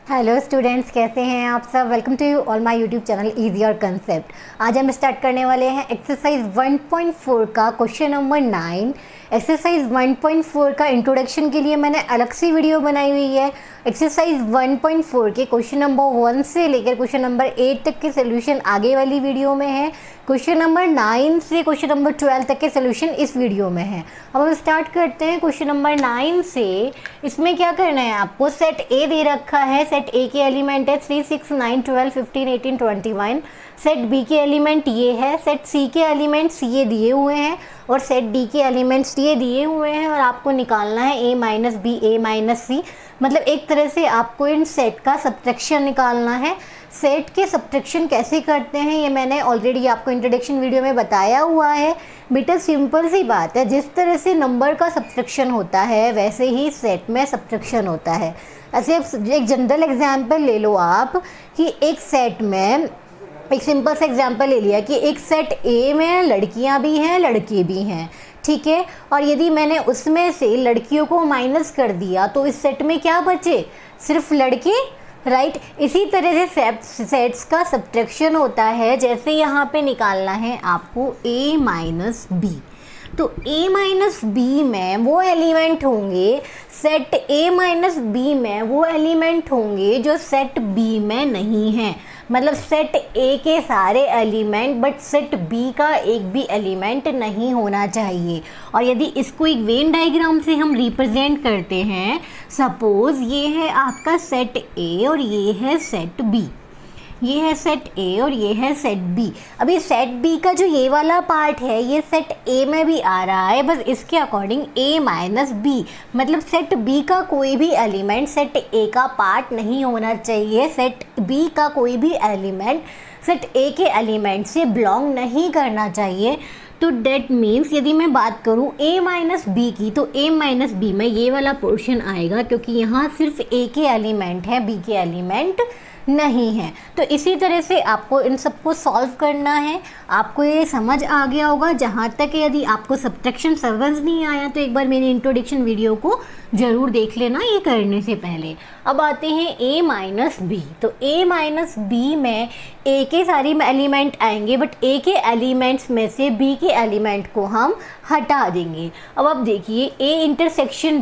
Hello students, कैसे हैं आप सब। Welcome to you all my YouTube channel easy और कंसेप्ट। आज हम स्टार्ट करने वाले हैं एक्सरसाइज 1.4 का क्वेश्चन नंबर 9। एक्सरसाइज 1.4 का इंट्रोडक्शन के लिए मैंने अलग से वीडियो बनाई हुई है। एक्सरसाइज 1.4 के क्वेश्चन नंबर 1 से लेकर क्वेश्चन नंबर 8 तक के सोल्यूशन आगे वाली वीडियो में है। क्वेश्चन नंबर 9 से क्वेश्चन नंबर 12 तक के सोल्यूशन इस वीडियो में है। अब हम स्टार्ट करते हैं क्वेश्चन नंबर 9 से। इसमें क्या करना है, आपको सेट ए दे रखा है। सेट ए के एलिमेंट है 3, 6, 9, 12, 15, 18, 21। सेट बी के एलिमेंट ये है। सेट सी के एलिमेंट्स ये दिए हुए हैं और सेट डी के एलिमेंट्स ये दिए हुए हैं और आपको निकालना है ए माइनस बी, ए माइनस सी। मतलब एक तरह से आपको इन सेट का सब्ट्रैक्शन निकालना है। सेट के सब्ट्रैक्शन कैसे करते हैं ये मैंने ऑलरेडी आपको इंट्रोडक्शन वीडियो में बताया हुआ है। बेटा सिंपल सी बात है, जिस तरह से नंबर का सब्ट्रैक्शन होता है वैसे ही सेट में सब्ट्रैक्शन होता है। ऐसे एक जनरल एग्जांपल ले लो आप कि एक सेट में एक सिंपल सा एग्जांपल ले लिया कि एक सेट ए में लड़कियां भी हैं लड़के भी हैं, ठीक है। और यदि मैंने उसमें से लड़कियों को माइनस कर दिया तो इस सेट में क्या बचे, सिर्फ लड़के, राइट। इसी तरह से सेट्स का सब्ट्रैक्शन होता है। जैसे यहाँ पे निकालना है आपको a माइनस बी, तो a माइनस बी में वो एलिमेंट होंगे, सेट a माइनस बी में वो एलिमेंट होंगे जो सेट b में नहीं हैं। मतलब सेट A के सारे एलिमेंट बट सेट B का एक भी एलिमेंट नहीं होना चाहिए। और यदि इसको एक वेन डायग्राम से हम रिप्रेजेंट करते हैं, सपोज ये है आपका सेट A और ये है सेट B, ये है सेट A और ये है सेट B। अभी सेट B का जो ये वाला पार्ट है ये सेट A में भी आ रहा है, बस इसके अकॉर्डिंग A माइनस B। मतलब सेट B का कोई भी एलिमेंट सेट A का पार्ट नहीं होना चाहिए। सेट B का कोई भी एलिमेंट सेट A के एलिमेंट से बिलोंग नहीं करना चाहिए। तो डेट मीन्स यदि मैं बात करूँ A माइनस बी की, तो A माइनस बी में ये वाला पोर्शन आएगा क्योंकि यहाँ सिर्फ A के एलिमेंट है, B के एलिमेंट नहीं है। तो इसी तरह से आपको इन सबको सॉल्व करना है। आपको ये समझ आ गया होगा। जहाँ तक यदि आपको सब्ट्रैक्शन समझ नहीं आया तो एक बार मेरी इंट्रोडक्शन वीडियो को ज़रूर देख लेना ये करने से पहले। अब आते हैं a माइनस बी। तो a माइनस बी में a के सारी एलिमेंट आएंगे बट a के एलिमेंट्स में से b के एलिमेंट को हम हटा देंगे। अब देखिए a इंटरसेक्शन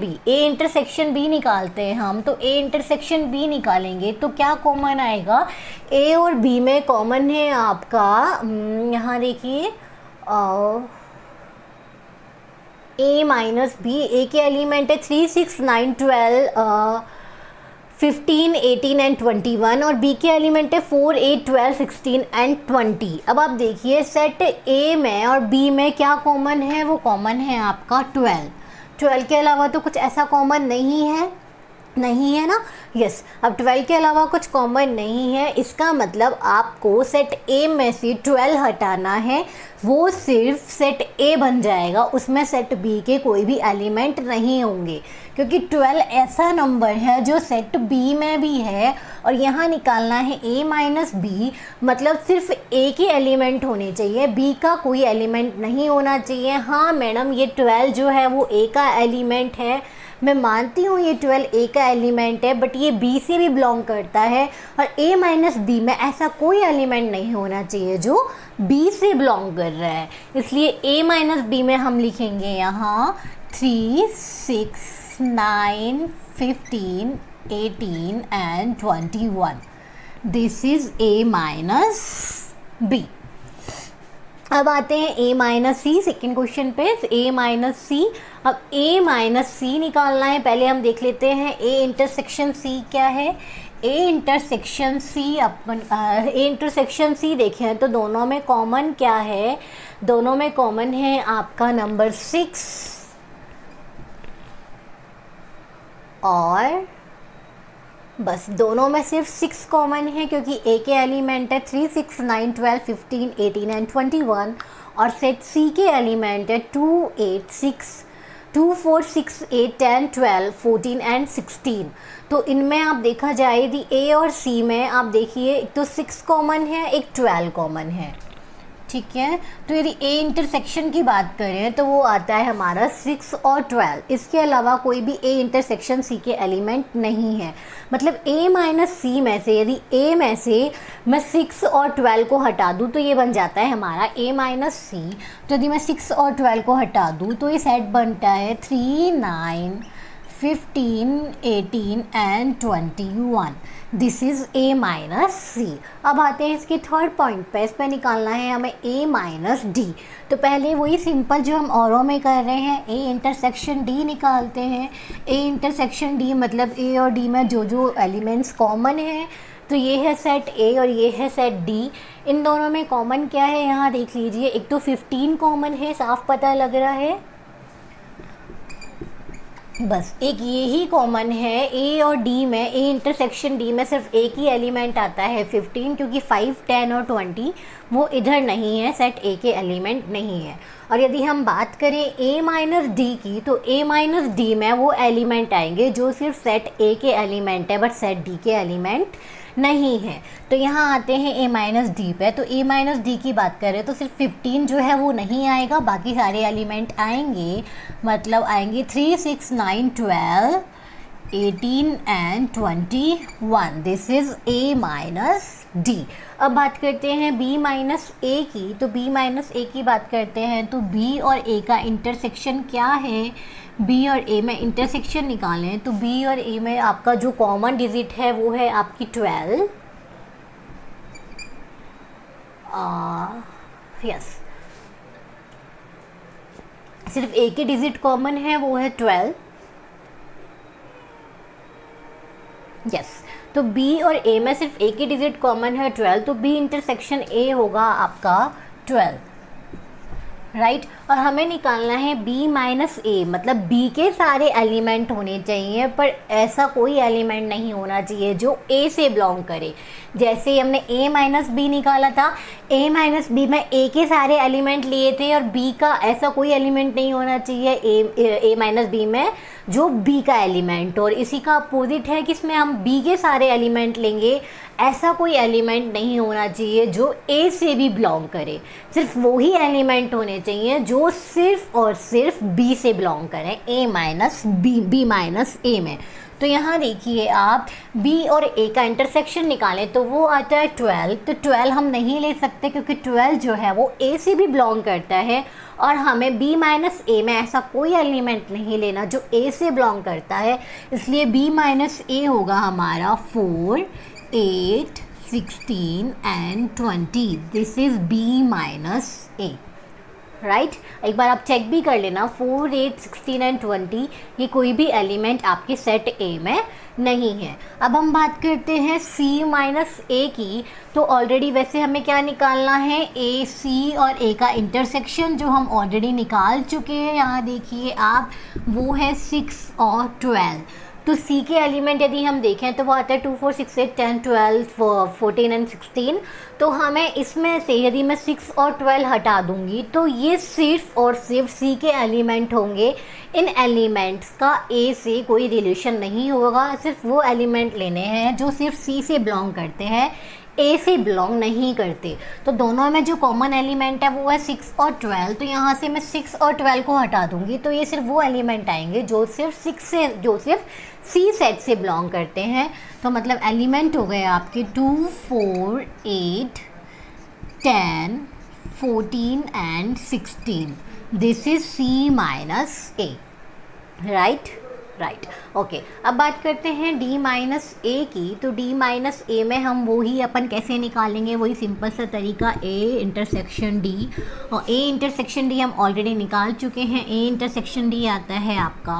b निकालते हैं हम। तो a इंटरसेक्शन b निकालेंगे तो क्या कॉमन आएगा, a और b में कॉमन है आपका, यहाँ देखिए a माइनस बी। a के एलिमेंट है 3, 6, 9, 12, 15, 18 एंड 21 और b के एलिमेंट है 4, 8, 12, 16 एंड 20। अब आप देखिए सेट a में और b में क्या कॉमन है, वो कॉमन है आपका 12 के अलावा तो कुछ ऐसा कॉमन नहीं है ना। यस, अब 12 के अलावा कुछ कॉमन नहीं है। इसका मतलब आपको सेट A में से 12 हटाना है, वो सिर्फ सेट A बन जाएगा, उसमें सेट B के कोई भी एलिमेंट नहीं होंगे क्योंकि 12 ऐसा नंबर है जो सेट B में भी है। और यहाँ निकालना है A माइनस बी, मतलब सिर्फ A के एलिमेंट होने चाहिए, B का कोई एलिमेंट नहीं होना चाहिए। हाँ मैडम, ये 12 जो है वो A का एलिमेंट है, मैं मानती हूँ ये 12 A का एलिमेंट है बट ये B से भी बिलोंग करता है और A माइनस बी में ऐसा कोई एलिमेंट नहीं होना चाहिए जो B से बिलोंग कर रहा है। इसलिए A माइनस बी में हम लिखेंगे यहाँ 3, 6, 9, 15, 18 and 21। This is A minus B. अब आते हैं a minus C, second question पे। a माइनस सी, अब a माइनस सी निकालना है। पहले हम देख लेते हैं a इंटरसेक्शन c क्या है। a इंटरसेक्शन c देखें तो दोनों में कॉमन क्या है, दोनों में कॉमन है आपका नंबर 6 और बस दोनों में सिर्फ 6 कॉमन है क्योंकि A के एलिमेंट है 3, 6, 9, 12, 15, 18 एंड 21 और सेट C के एलिमेंट है 2, 8, 6, 2, 4, 6, 8, 10, 12, 14 एंड 16। तो इनमें आप देखा जाए यदि A और C में आप देखिए एक तो 6 कॉमन है, एक 12 कॉमन है, ठीक है। तो यदि ए इंटरसेक्शन की बात करें तो वो आता है हमारा 6 और 12। इसके अलावा कोई भी ए इंटरसेक्शन सी के एलिमेंट नहीं है। मतलब ए माइनस सी में से यदि ए में से मैं 6 और 12 को हटा दूँ तो ये बन जाता है हमारा ए माइनस सी। तो यदि मैं 6 और 12 को हटा दूँ तो ये सेट बनता है 3, 9, 15, 18 and 21। This is A minus C. अब आते हैं इसके थर्ड पॉइंट पे। इस पर निकालना है हमें ए माइनस डी। तो पहले वही सिंपल जो हम औरों में कर रहे हैं, ए इंटरसेक्शन डी निकालते हैं। ए इंटरसेक्शन डी मतलब ए और डी में जो जो एलिमेंट्स कॉमन हैं, तो ये है सेट ए और ये है सेट डी। इन दोनों में कॉमन क्या है यहाँ देख लीजिए। एक तो 15 कॉमन है, साफ पता लग रहा है, बस एक ये ही कॉमन है। ए और डी में, ए इंटरसेक्शन डी में सिर्फ एक ही एलिमेंट आता है 15, क्योंकि 5, 10 और 20 वो इधर नहीं है, सेट ए के एलिमेंट नहीं है। और यदि हम बात करें ए माइनस डी की, तो ए माइनस डी में वो एलिमेंट आएंगे जो सिर्फ सेट ए के एलिमेंट है, बट सेट डी के एलिमेंट नहीं है। तो यहाँ आते हैं ए माइनस डी पे। तो ए माइनस डी की बात करें तो सिर्फ 15 जो है वो नहीं आएगा, बाकी सारे एलिमेंट आएंगे। मतलब आएंगे 3, 6, 9, 12, 18 and 21। This is A minus D. अब बात करते हैं बी माइनस ए की। तो बी माइनस ए की बात करते हैं तो बी और ए का इंटरसेक्शन क्या है। बी और ए में इंटरसेक्शन निकालें तो बी और ए में आपका जो कॉमन डिजिट है वो है आपकी 12। यस, सिर्फ ए की डिजिट कॉमन है, वो है 12। यस, तो बी और ए में सिर्फ ए की डिजिट कॉमन है 12, तो बी इंटरसेक्शन ए होगा आपका 12, राइट। और हमें निकालना है बी माइनस ए, मतलब बी के सारे एलिमेंट होने चाहिए, पर ऐसा कोई एलिमेंट नहीं होना चाहिए जो ए से बिलोंग करे। जैसे हमने ए माइनस बी निकाला था, ए माइनस बी में ए के सारे एलिमेंट लिए थे और बी का ऐसा कोई एलिमेंट नहीं होना चाहिए ए माइनस बी में जो बी का एलिमेंट। और इसी का अपोजिट है कि इसमें हम बी के सारे एलिमेंट लेंगे, ऐसा कोई एलिमेंट नहीं होना चाहिए जो ए से भी बिलोंग करे। सिर्फ वही एलिमेंट होने चाहिए जो सिर्फ और सिर्फ बी से बिलोंग करें, ए माइनस बी, बी माइनस ए में। तो यहाँ देखिए आप बी और ए का इंटरसेक्शन निकालें तो वो आता है 12। तो 12 हम नहीं ले सकते क्योंकि 12 जो है वो ए से भी बिलोंग करता है, और हमें बी माइनस ए में ऐसा कोई एलिमेंट नहीं लेना जो ए से बिलोंग करता है। इसलिए बी माइनस ए होगा हमारा 4, 8, 16 and 20। This is B minus A, right. एक बार आप चेक भी कर लेना, 4, 8, 16 एंड 20 ये कोई भी एलिमेंट आपके सेट ए में नहीं है। अब हम बात करते हैं सी माइनस ए की। तो ऑलरेडी वैसे हमें क्या निकालना है, ए सी और ए का इंटरसेक्शन जो हम ऑलरेडी निकाल चुके हैं। यहाँ देखिए आप, वो है 6 और 12। तो सी के एलिमेंट यदि हम देखें तो वो आता है 2, 4, 6, 8, 10, 12, 14 एंड 16। तो हमें इसमें से यदि मैं 6 और 12 हटा दूंगी तो ये सिर्फ और सिर्फ सी के एलिमेंट होंगे। इन एलिमेंट्स का ए से कोई रिलेशन नहीं होगा, सिर्फ वो एलिमेंट लेने हैं जो सिर्फ सी से बिलोंग करते हैं, ए से बिलोंग नहीं करते। तो दोनों में जो कॉमन एलिमेंट है वो है 6 और 12। तो यहाँ से मैं 6 और 12 को हटा दूंगी तो ये सिर्फ वो एलिमेंट आएंगे जो सिर्फ 6 से, जो सिर्फ सी सेट से बिलोंग करते हैं। तो मतलब एलिमेंट हो गए आपके 2, 4, 8, 10, 14 and 16। This is C minus A, right. Okay, अब बात करते हैं डी माइनस ए की। तो डी माइनस ए में हम वही अपन कैसे निकालेंगे, वही सिंपल सा तरीका, ए इंटरसेक्शन डी। और ए इंटरसेक्शन डी हम ऑलरेडी निकाल चुके हैं। ए इंटरसेक्शन डी आता है आपका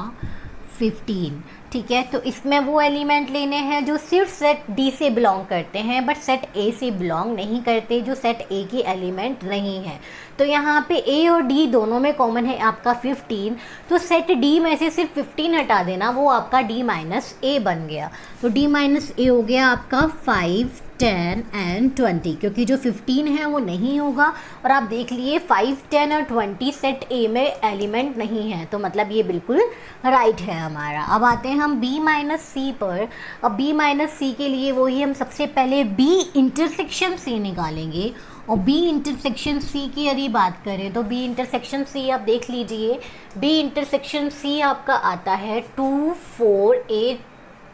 15, ठीक है। तो इसमें वो एलिमेंट लेने हैं जो सिर्फ सेट डी से बिलोंग करते हैं बट सेट ए से बिलोंग नहीं करते, जो सेट ए के एलिमेंट नहीं है। तो यहाँ पे ए और डी दोनों में कॉमन है आपका 15। तो सेट डी में से सिर्फ 15 हटा देना, वो आपका डी माइनस ए बन गया। तो डी माइनस ए हो गया आपका 5, 10 एंड 20, क्योंकि जो 15 है वो नहीं होगा। और आप देख लिए 5, 10 और 20 सेट ए में एलिमेंट नहीं है, तो मतलब ये बिल्कुल राइट है हमारा। अब आते हैं हम बी माइनस सी पर। अब बी माइनस सी के लिए वही हम सबसे पहले बी इंटरसेक्शन सी निकालेंगे और बी इंटरसेक्शन सी की यदि बात करें तो बी इंटरसेक्शन सी आप देख लीजिए, बी इंटरसेक्शन सी आपका आता है 2 4 8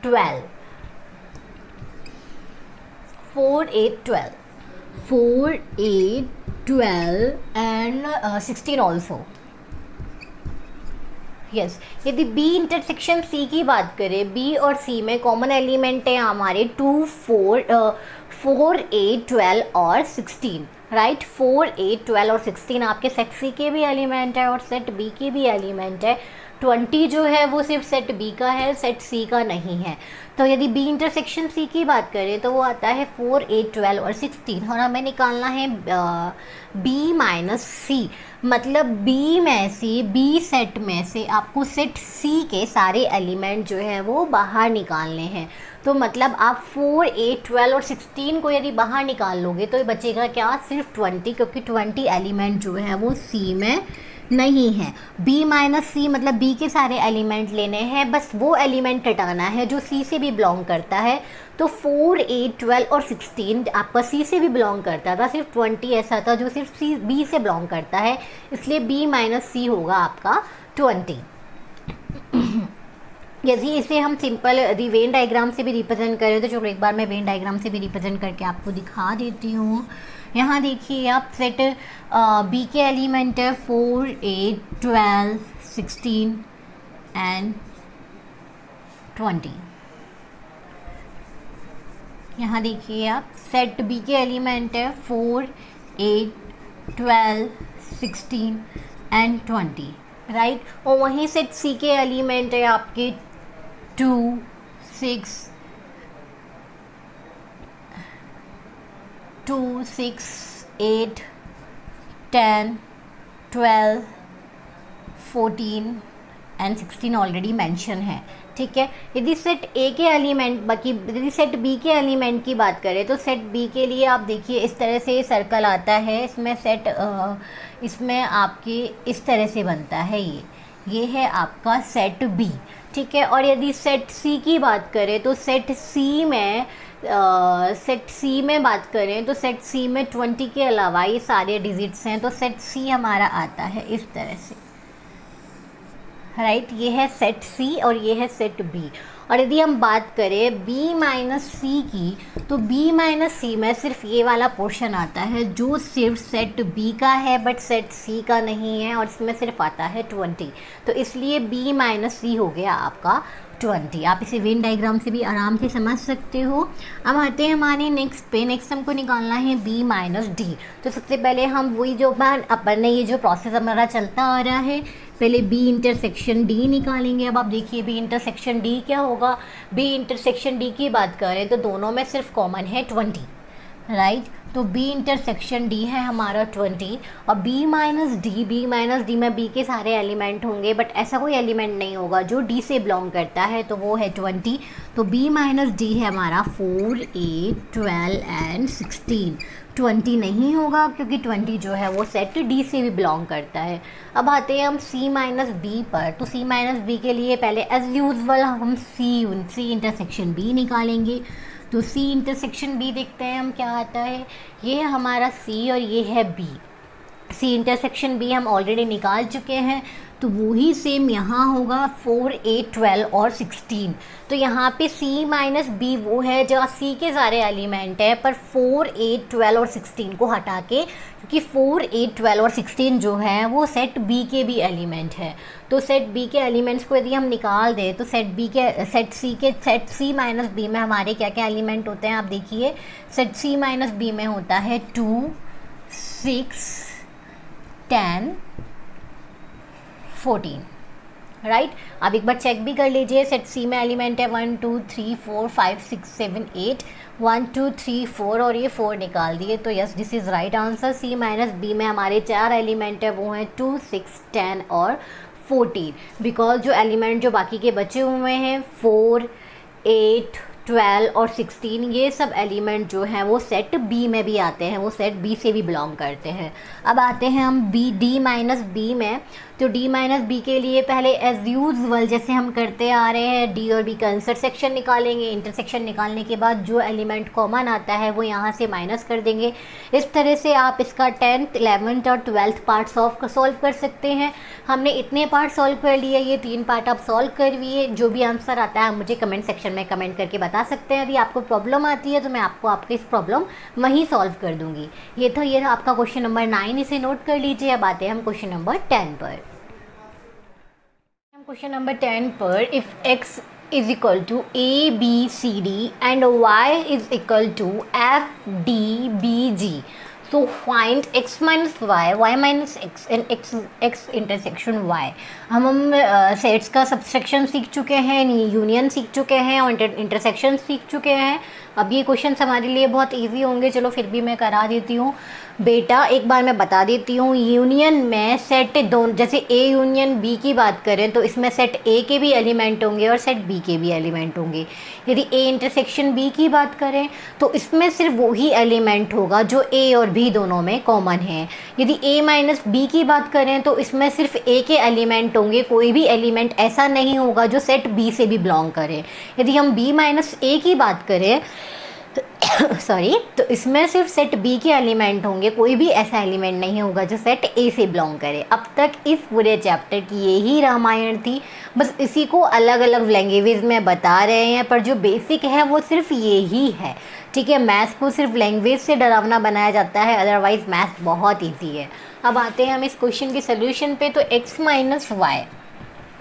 12, 4 8 12, 4 8 12 एंड 16 ऑल्सो। यस, यदि बी इंटरसेक्शन सी की बात करें, बी और सी में कॉमन एलिमेंट है हमारे 2 4 4 8 12 और 16, राइट। 4 8 12 और 16 आपके सेट सी के भी एलिमेंट है और सेट बी के भी एलिमेंट है। 20 जो है वो सिर्फ सेट बी का है, सेट सी का नहीं है। तो यदि बी इंटरसेक्शन सी की बात करें तो वो आता है 4 8 12 और 16, और हमें निकालना है बी माइनस सी, मतलब बी में से, बी सेट में से आपको सेट सी के सारे एलिमेंट जो है वो बाहर निकालने हैं। तो मतलब आप 4 8 12 और 16 को यदि बाहर निकाल लोगे तो ये बचेगा क्या, सिर्फ 20, क्योंकि 20 एलिमेंट जो है वो सी में नहीं है। b माइनस सी मतलब b के सारे एलिमेंट लेने हैं, बस वो एलिमेंट हटाना है जो c से भी बिलोंग करता है। तो 4 8 12 और 16 आपका c से भी बिलोंग करता था, सिर्फ 20 ऐसा था जो सिर्फ b से बिलोंग करता है, इसलिए b माइनस सी होगा आपका 20। यदि इसे हम सिंपल यदि वेन डायग्राम से भी रिप्रेजेंट करें तो चलो एक बार मैं वेन डायग्राम से भी रिप्रेजेंट करके आपको दिखा देती हूँ। यहाँ देखिए आप सेट बी के एलिमेंट है 4 8 12 16 एंड 20। यहाँ देखिए आप सेट बी के एलिमेंट है 4 8 12 16 एंड 20, राइट। और वहीं सेट सी के एलिमेंट है आपके 2 6 2 6 8 10 12 14 एंड 16 ऑलरेडी मेंशन है, ठीक है। यदि सेट ए के एलिमेंट बाकी यदि सेट बी के एलिमेंट की बात करें तो सेट बी के लिए आप देखिए इस तरह से सर्कल आता है, इसमें सेट इसमें आपके इस तरह से बनता है, ये है आपका सेट बी, ठीक है। और यदि सेट सी की बात करें तो सेट सी में बात करें तो सेट सी में 20 के अलावा ये सारे डिजिट्स हैं, तो सेट सी हमारा आता है इस तरह से, राइट। ये है सेट सी और ये है सेट बी। और यदि हम बात करें b माइनस सी की तो b माइनस सी में सिर्फ ये वाला पोर्शन आता है जो सिर्फ सेट b का है बट सेट c का नहीं है, और इसमें सिर्फ आता है 20, तो इसलिए b माइनस सी हो गया आपका 20। आप इसे वेन डायग्राम से भी आराम से समझ सकते हो। अब आते हैं हमारे नेक्स्ट पे। नेक्स्ट हमको निकालना है b माइनस डी। तो सबसे पहले हम वही जो अपन ने ये जो प्रोसेस हमारा चलता आ रहा है, पहले b इंटरसेक्शन d निकालेंगे। अब आप देखिए b इंटरसेक्शन d क्या होगा। b इंटरसेक्शन d की बात करें तो दोनों में सिर्फ कॉमन है 20, राइट। तो b इंटरसेक्शन d है हमारा 20, और b माइनस डी में b के सारे एलिमेंट होंगे बट ऐसा कोई एलिमेंट नहीं होगा जो d से बिलोंग करता है, तो वो है 20। तो b माइनस डी है हमारा 4 8 12 एंड 16। 20 नहीं होगा क्योंकि 20 जो है वो सेट डी से भी बिलोंग करता है। अब आते हैं हम c माइनस बी पर। तो c माइनस बी के लिए पहले एज यूजल हम c इंटरसेक्शन b निकालेंगे। तो c इंटरसेक्शन b देखते हैं हम क्या आता है। ये है हमारा c और ये है b। c इंटरसेक्शन b हम ऑलरेडी निकाल चुके हैं, तो वही सेम यहाँ होगा 4 8 12 और 16। तो यहाँ पे c माइनस बी वो है जहाँ c के सारे एलिमेंट है, पर 4 8 12 और 16 को हटा के, क्योंकि 4 8 12 और 16 जो है वो सेट b के भी एलिमेंट है। तो सेट b के एलिमेंट्स को यदि हम निकाल दें तो सेट c माइनस बी में हमारे क्या क्या एलिमेंट होते हैं आप देखिए। सेट c माइनस बी में होता है 2 6 10 14, राइट। अब एक बार चेक भी कर लीजिए। सेट सी में एलिमेंट है 1 2 3 4 5 6 7 8, 1 2 3 4 और ये 4 निकाल दिए, तो yes this is right answer. C minus B में हमारे 4 एलिमेंट है, वो हैं 2 6 10 और 14, बिकॉज जो एलिमेंट जो बाकी के बचे हुए हैं 4 8 12 और 16 ये सब एलिमेंट जो हैं वो सेट बी में भी आते हैं, वो सेट बी से भी बिलोंग करते हैं। अब आते हैं हम डी माइनस बी में। तो डी माइनस बी के लिए पहले एज यूजल जैसे हम करते आ रहे हैं डी और बी का इंटरसेक्शन निकालेंगे। इंटरसेक्शन निकालने के बाद जो एलिमेंट कॉमन आता है वो यहाँ से माइनस कर देंगे। इस तरह से आप इसका 10th 11th और 12th पार्ट सॉल्व कर सकते हैं। हमने इतने पार्ट सॉल्व कर लिए, ये 3 पार्ट आप सॉल्व करविए। जो भी आंसर आता है मुझे कमेंट सेक्शन में कमेंट करके बता सकते हैं। यदि आपको प्रॉब्लम आती है तो मैं आपको आपकी इस प्रॉब्लम वहीं सॉल्व कर दूंगी। ये था आपका क्वेश्चन नंबर 9, इसे नोट कर लीजिए। अब आते हैं हम क्वेश्चन नंबर 10 पर। क्वेश्चन नंबर 10 पर if x is equal to a b c d and y is equal to f d b g, so find x minus y minus x and x intersection y। हम sets का subtraction सीख चुके हैं, union सीख चुके हैं और intersection सीख चुके हैं। अब ये क्वेश्चन हमारे लिए बहुत इजी होंगे, चलो फिर भी मैं करा देती हूँ बेटा। एक बार मैं बता देती हूँ, यूनियन में सेट दोनों, जैसे ए यूनियन बी की बात करें तो इसमें सेट ए के भी एलिमेंट होंगे और सेट बी के भी एलिमेंट होंगे। यदि ए इंटरसेक्शन बी की बात करें तो इसमें सिर्फ वही एलिमेंट होगा जो ए और बी दोनों में कॉमन है। यदि ए माइनस बी की बात करें तो इसमें सिर्फ ए के एलिमेंट होंगे, कोई भी एलिमेंट ऐसा नहीं होगा जो सेट बी से भी बिलोंग करे। यदि हम बी माइनस ए की बात करें सॉरी, तो इसमें सिर्फ सेट बी के एलिमेंट होंगे, कोई भी ऐसा एलिमेंट नहीं होगा जो सेट ए से बिलोंग करे। अब तक इस पूरे चैप्टर की यही रामायण थी, बस इसी को अलग अलग लैंग्वेज में बता रहे हैं, पर जो बेसिक है वो सिर्फ यही है। ठीक है, मैथ्स को सिर्फ लैंग्वेज से डरावना बनाया जाता है, अदरवाइज़ मैथ्स बहुत ईजी है। अब आते हैं हम इस क्वेश्चन के सोल्यूशन पे। तो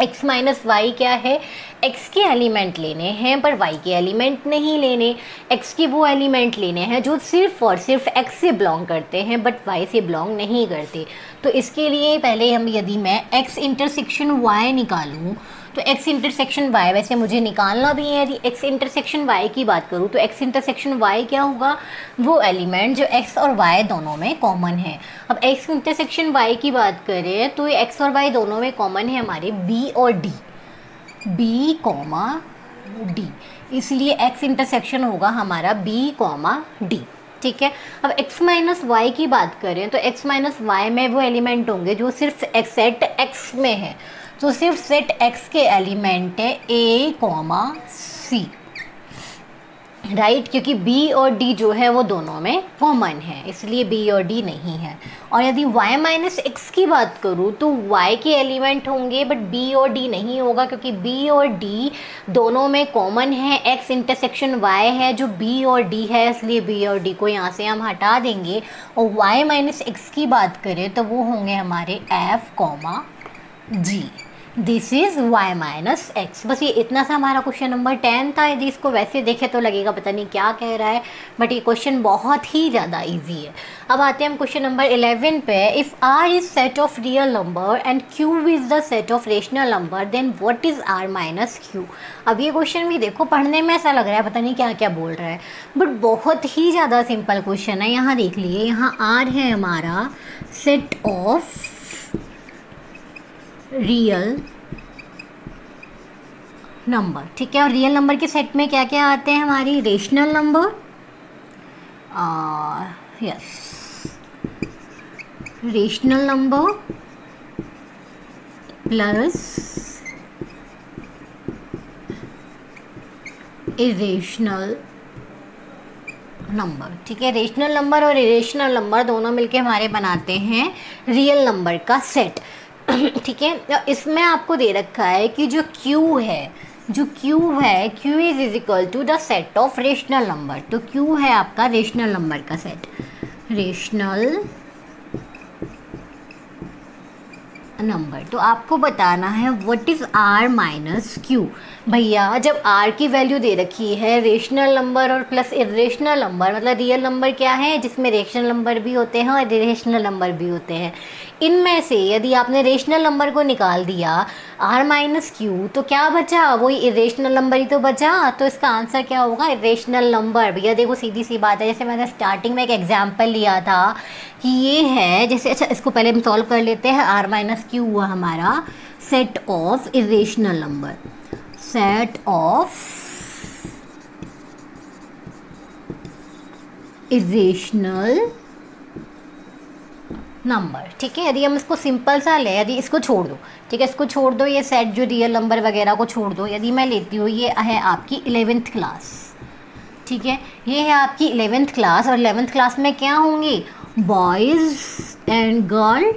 x माइनस वाई क्या है, x के एलिमेंट लेने हैं पर y के एलिमेंट नहीं लेने। x के वो एलिमेंट लेने हैं जो सिर्फ और सिर्फ x से बिलोंग करते हैं बट y से बिलोंग नहीं करते। तो इसके लिए पहले यदि मैं x इंटरसेक्शन y निकालूँ तो x इंटरसेक्शन y, वैसे मुझे निकालना भी है। यदि x इंटरसेक्शन y की बात करूँ तो x इंटरसेक्शन y क्या होगा, वो एलिमेंट जो x और y दोनों में कॉमन है। अब x इंटरसेक्शन y की बात करें तो ये x और y दोनों में कॉमन है हमारे b और d, b कॉमा d, इसलिए x इंटरसेक्शन होगा हमारा b कॉमा d। ठीक है, अब x माइनस वाई की बात करें तो x माइनस वाई में वो एलिमेंट होंगे जो सिर्फ सेट x में है। तो सिर्फ सेट x के एलिमेंट है a कॉमा c, राइट, क्योंकि b और d जो है वो दोनों में कॉमन है, इसलिए b और d नहीं है। और यदि y माइनस x की बात करूँ तो y के एलिमेंट होंगे बट b और d नहीं होगा, क्योंकि b और d दोनों में कॉमन है। x इंटरसेक्शन y है जो b और d है, इसलिए b और d को यहाँ से हम हटा देंगे। और y माइनस x की बात करें तो वो होंगे हमारे f comma g, this is y minus x. बस ये इतना सा हमारा क्वेश्चन नंबर 10 था। यदि इसको वैसे देखें तो लगेगा पता नहीं क्या कह रहा है, बट ये क्वेश्चन बहुत ही ज़्यादा इजी है। अब आते हैं हम क्वेश्चन नंबर 11 पे। If r is set of real number and q is the set of rational number then what is r minus q। अब ये क्वेश्चन भी देखो, पढ़ने में ऐसा लग रहा है पता नहीं क्या क्या बोल रहा है, बट बहुत ही ज़्यादा सिंपल क्वेश्चन है। यहाँ देख लिए, यहाँ r है हमारा सेट ऑफ रियल नंबर। ठीक है, और रियल नंबर के सेट में क्या क्या आते हैं हमारी, rational number, yes, rational number plus irrational number. ठीक है, रेशनल नंबर और इरेशनल नंबर दोनों मिलके हमारे बनाते हैं रियल नंबर का सेट। ठीक है, इसमें आपको दे रखा है कि जो Q है, Q is equal to the set of rational number. तो Q है आपका रेशनल नंबर का सेट, रेशनल नंबर। तो आपको बताना है what is r minus q। भैया जब r की वैल्यू दे रखी है रेशनल नंबर और प्लस इरेशनल नंबर, मतलब रियल नंबर क्या है जिसमें रेशनल नंबर भी होते हैं और इरेशनल नंबर भी होते हैं, इनमें से यदि आपने रेशनल नंबर को निकाल दिया r माइनस क्यू तो क्या बचा, वही इरेशनल नंबर ही तो बचा। तो इसका आंसर क्या होगा, इरेशनल नंबर। भैया देखो सीधी सी बात है, जैसे मैंने स्टार्टिंग में एक एग्जांपल लिया था कि ये है जैसे, अच्छा इसको पहले हम सॉल्व कर लेते हैं। r माइनस क्यू हुआ हमारा set of irrational number, set of irrational number, ठीक है। यदि हम इसको सिंपल सा ले, यदि इसको छोड़ दो, ठीक है, इसको छोड़ दो, ये सेट जो रियल नंबर वगैरह को छोड़ दो, यदि मैं लेती हूँ ये है आपकी 11th क्लास, ठीक है, ये है आपकी 11th क्लास, और 11th क्लास में क्या होंगे, बॉयज़ एंड गर्ल,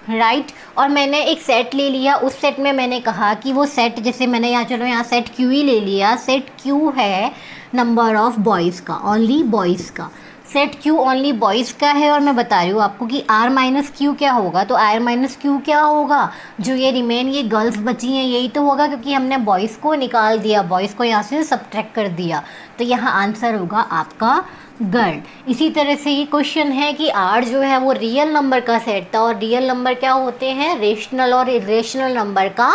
राइट। और मैंने एक सेट ले लिया, उस सेट में मैंने कहा कि वो सेट, जैसे मैंने यहाँ, चलो यहाँ सेट क्यू ही ले लिया, सेट क्यू है नंबर ऑफ बॉयज़ का, ओनली बॉयज़ का, सेट क्यू ओनली बॉयज़ का है। और मैं बता रही हूँ आपको कि आर माइनस क्यू क्या होगा, तो आर माइनस क्यू क्या होगा, जो ये रिमेन ये गर्ल्स बची हैं यही तो होगा, क्योंकि हमने बॉयज़ को निकाल दिया, बॉयज़ को यहाँ से सब्ट्रैक्ट कर दिया, तो यहाँ आंसर होगा आपका गर्ल। इसी तरह से ये क्वेश्चन है कि आर जो है वो रियल नंबर का सेट था, और रियल नंबर क्या होते हैं, रेशनल और इरेशनल नंबर का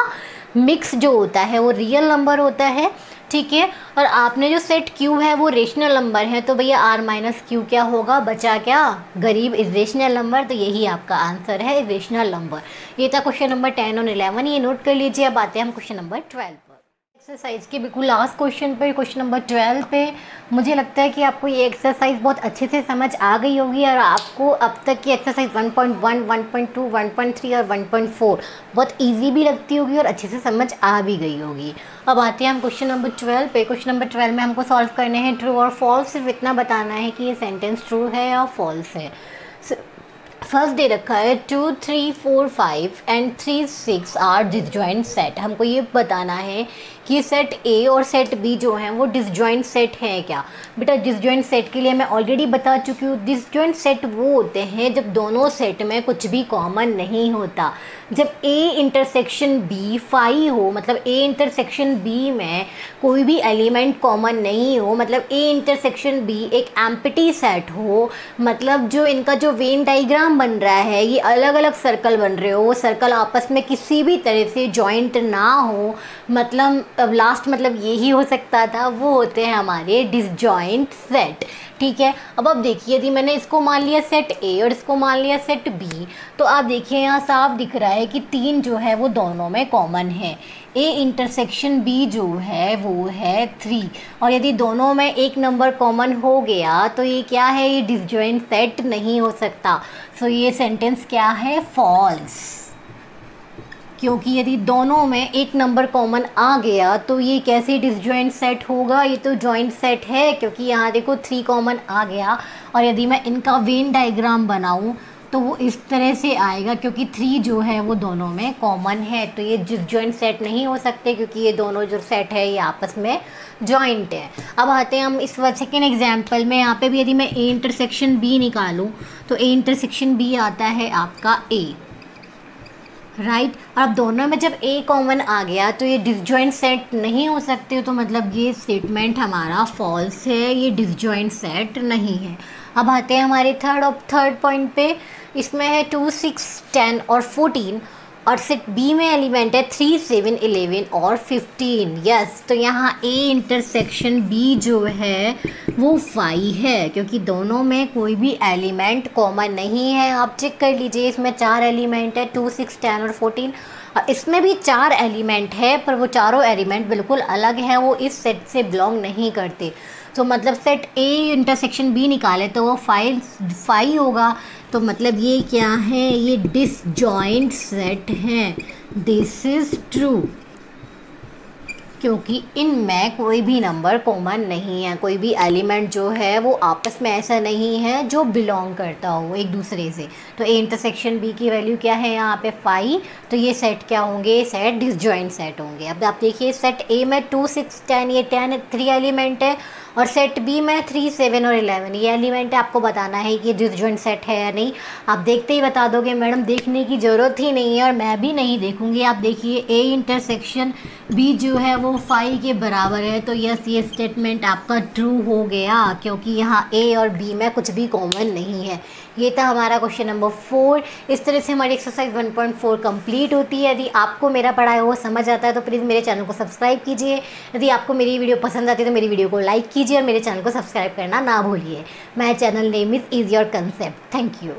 मिक्स जो होता है वो रियल नंबर होता है, ठीक है। और आपने जो सेट क्यू है वो रेशनल नंबर है, तो भैया आर माइनस क्यू क्या होगा, बचा क्या, गरीब इरेशनल नंबर, तो यही आपका आंसर है, इरेशनल नंबर। ये था क्वेश्चन नंबर 10 और 11, ये नोट कर लीजिए। अब आते हैं हम क्वेश्चन नंबर 12 पर, एक्सरसाइज के बिल्कुल लास्ट क्वेश्चन पे, क्वेश्चन नंबर 12 पे। मुझे लगता है कि आपको ये एक्सरसाइज बहुत अच्छे से समझ आ गई होगी, और आपको अब तक की एक्सरसाइज 1.1, 1.2, 1.3 और 1.4 बहुत इजी भी लगती होगी और अच्छे से समझ आ भी गई होगी। अब आते हैं हम क्वेश्चन नंबर 12 पे। क्वेश्चन नंबर 12 में हमको सॉल्व करने हैं ट्रू और फॉल्स, सिर्फ इतना बताना है कि ये सेंटेंस ट्रू है या फॉल्स है। फर्स्ट दे रखा है 2, 3, 4, 5 एंड 3, 6 आर डिसजॉइंट सेट। हमको ये बताना है कि सेट ए और सेट बी जो हैं वो डिसजॉइंट सेट हैं क्या। बेटा डिसजॉइंट सेट के लिए मैं ऑलरेडी बता चुकी हूँ, डिसजॉइंट सेट वो होते हैं जब दोनों सेट में कुछ भी कॉमन नहीं होता। जब ए इंटरसेक्शन बी फाई हो, मतलब ए इंटरसेक्शन बी में कोई भी एलिमेंट कॉमन नहीं हो, मतलब ए इंटरसेक्शन बी एक एम्प्टी सेट हो, मतलब जो इनका जो वेन डाइग्राम बन रहा है ये अलग अलग सर्कल बन रहे हो, वो सर्कल आपस में किसी भी तरह से जॉइंट ना हो, मतलब अब लास्ट मतलब यही हो सकता था, वो होते हैं हमारे डिसजॉइंट सेट, ठीक है। अब आप देखिए, यदि मैंने इसको मान लिया सेट ए और इसको मान लिया सेट बी, तो आप देखिए यहाँ साफ दिख रहा है कि 3 जो है वो दोनों में कॉमन है। ए इंटरसेक्शन बी जो है वो है 3, और यदि दोनों में एक नंबर कॉमन हो गया तो ये क्या है, ये डिसजॉइंट सेट नहीं हो सकता। सो ये सेंटेंस क्या है, फॉल्स, क्योंकि यदि दोनों में एक नंबर कॉमन आ गया तो ये कैसे डिसजॉइंट सेट होगा, ये तो जॉइंट सेट है, क्योंकि यहाँ देखो 3 कॉमन आ गया। और यदि मैं इनका वेन डायग्राम बनाऊँ तो वो इस तरह से आएगा, क्योंकि 3 जो है वो दोनों में कॉमन है, तो ये डिसजॉइंट सेट नहीं हो सकते, क्योंकि ये दोनों जो सेट है ये आपस में जॉइंट है। अब आते हैं हम इस सेकेंड एग्जाम्पल में। यहाँ पे भी यदि मैं ए इंटरसेक्शन बी निकालूँ तो ए इंटरसेक्शन बी आता है आपका ए, राइट। और अब दोनों में जब ए कॉमन आ गया तो ये डिसजॉइंट सेट नहीं हो सकते, तो मतलब ये स्टेटमेंट हमारा फॉल्स है, ये डिसजॉइंट सेट नहीं है। अब आते हैं हमारे थर्ड पॉइंट पे। इसमें है 2, 6, 10 और 14, और सेट बी में एलिमेंट है 3, 7, 11 और 15। यस, तो यहाँ ए इंटरसेक्शन बी जो है वो 5 है, क्योंकि दोनों में कोई भी एलिमेंट कॉमन नहीं है। आप चेक कर लीजिए, इसमें 4 एलिमेंट है, 2, 6, 10 और 14, और इसमें भी 4 एलिमेंट है, पर वो चारों एलिमेंट बिल्कुल अलग हैं, वो इस सेट से बिलोंग नहीं करते। तो मतलब सेट ए इंटरसेक्शन बी निकाले तो वो 5 होगा, तो मतलब ये क्या है, ये डिसजॉइंट सेट है। दिस इज ट्रू, क्योंकि इनमें कोई भी नंबर कॉमन नहीं है, कोई भी एलिमेंट जो है वो आपस में ऐसा नहीं है जो बिलोंग करता हो एक दूसरे से। तो ए इंटरसेक्शन बी की वैल्यू क्या है यहाँ पे 5, तो ये सेट क्या होंगे, सेट डिसजॉइंट सेट होंगे। अब आप देखिए सेट ए में 2, 6, 10, ये 10 3 एलिमेंट है, और सेट बी में 3, 7 और 11 ये एलिमेंट है। आपको बताना है कि डिसजॉइंट सेट है या नहीं। आप देखते ही बता दोगे मैडम, देखने की ज़रूरत ही नहीं है, और मैं भी नहीं देखूंगी। आप देखिए ए इंटरसेक्शन बी जो है वो 5 के बराबर है, तो यस ये स्टेटमेंट आपका ट्रू हो गया, क्योंकि यहाँ ए और बी में कुछ भी कॉमन नहीं है। ये था हमारा क्वेश्चन नंबर 4। इस तरह से हमारी एक्सरसाइज 1.4 कंप्लीट होती है। यदि आपको मेरा पढ़ाया हुआ समझ आता है तो प्लीज़ मेरे चैनल को सब्सक्राइब कीजिए। यदि आपको मेरी वीडियो पसंद आती है तो मेरी वीडियो को लाइक कीजिए और मेरे चैनल को सब्सक्राइब करना ना भूलिए। My channel name is easy और कंसेप्ट। Thank you.